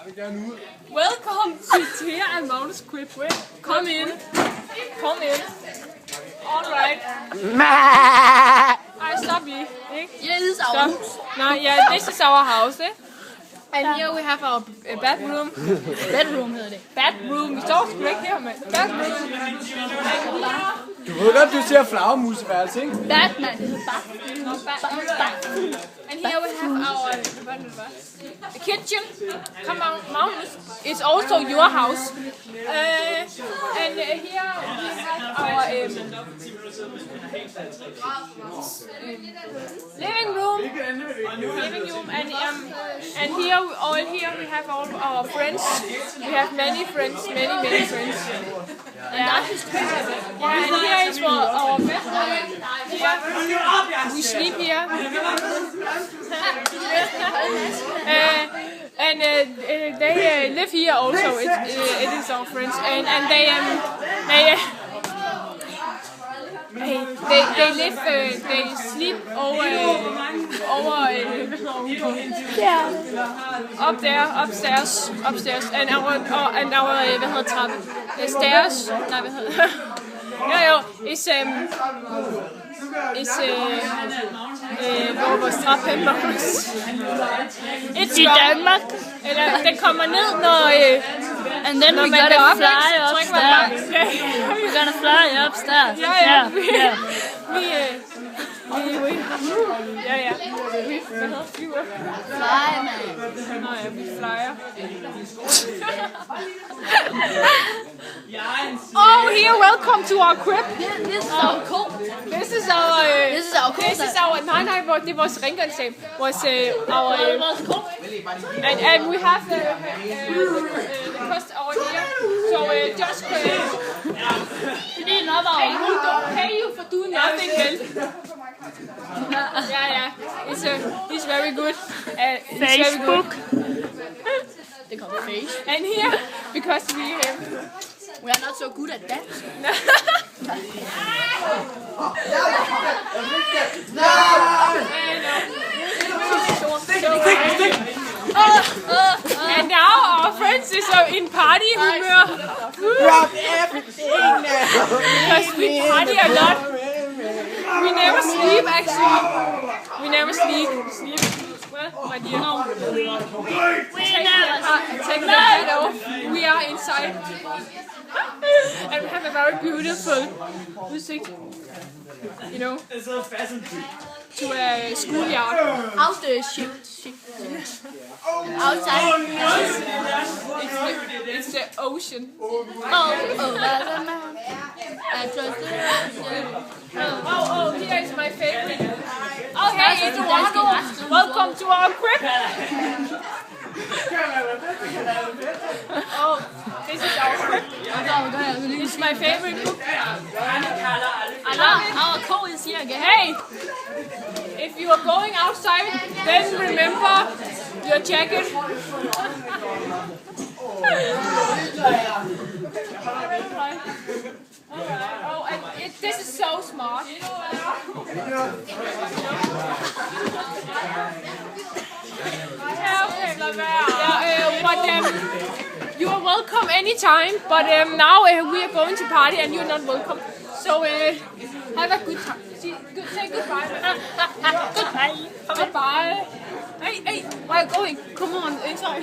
Welcome to Thea and Magnus Crib. Come in. Come in. Alright. Stop you. Yeah, this is our house. No, yeah, this is our house. And here we have our bedroom. Bedroom hedder det. Bedroom. Vi står sgu ikke her, mand. Bedroom. Du ved godt, du ser flagermuseværelse, ikke? Batman, det hedder Batman. And here we have our kitchen. Come on, Magnus. It's also your house. And here we have our living room. And here we have all our friends. We have many friends, many friends. Yeah, and here is for our bedroom. Here we sleep here. And they live here also. It is our friends, and they live. They sleep up there, upstairs, and our trappe. Stairs. Hvor vores trappe hen, Magnus? I Danmark. Eller den kommer ned, når And then we're gonna fly upstairs. We're gonna fly upstairs. Yeah. Fly, man. Nå ja, vi flyer. Oh, here, welcome to our crib. This is our coat. This is our nej, det er vores rengøringssal. Vores coat. And we have the cost over here. So just Det er nok hey, we don't pay you for doing nothing, vel? Yeah. It's very good. Facebook. They call it face. And here, because we are not so good at that. And now our friends is in party humor. Drop everything now. Because we party a lot. We never sleep actually. We never sleep. Well, my dear. Take the hat off. We are inside. And we have a very beautiful music. You know, to a schoolyard. Out the shit. Outside. It's the ocean. Oh, Here is my favorite. Oh, hey, Eduardo. Welcome to our crib. Oh, this is our crib. This is my favorite cook. Our coat is here again. Hey, if you are going outside, then remember your jacket. Oh, and this is so smart. You are welcome anytime, but now we are going to party and you're not welcome. So have a good time. Say goodbye. Goodbye. Goodbye. Hey, where are you going? Come on, inside.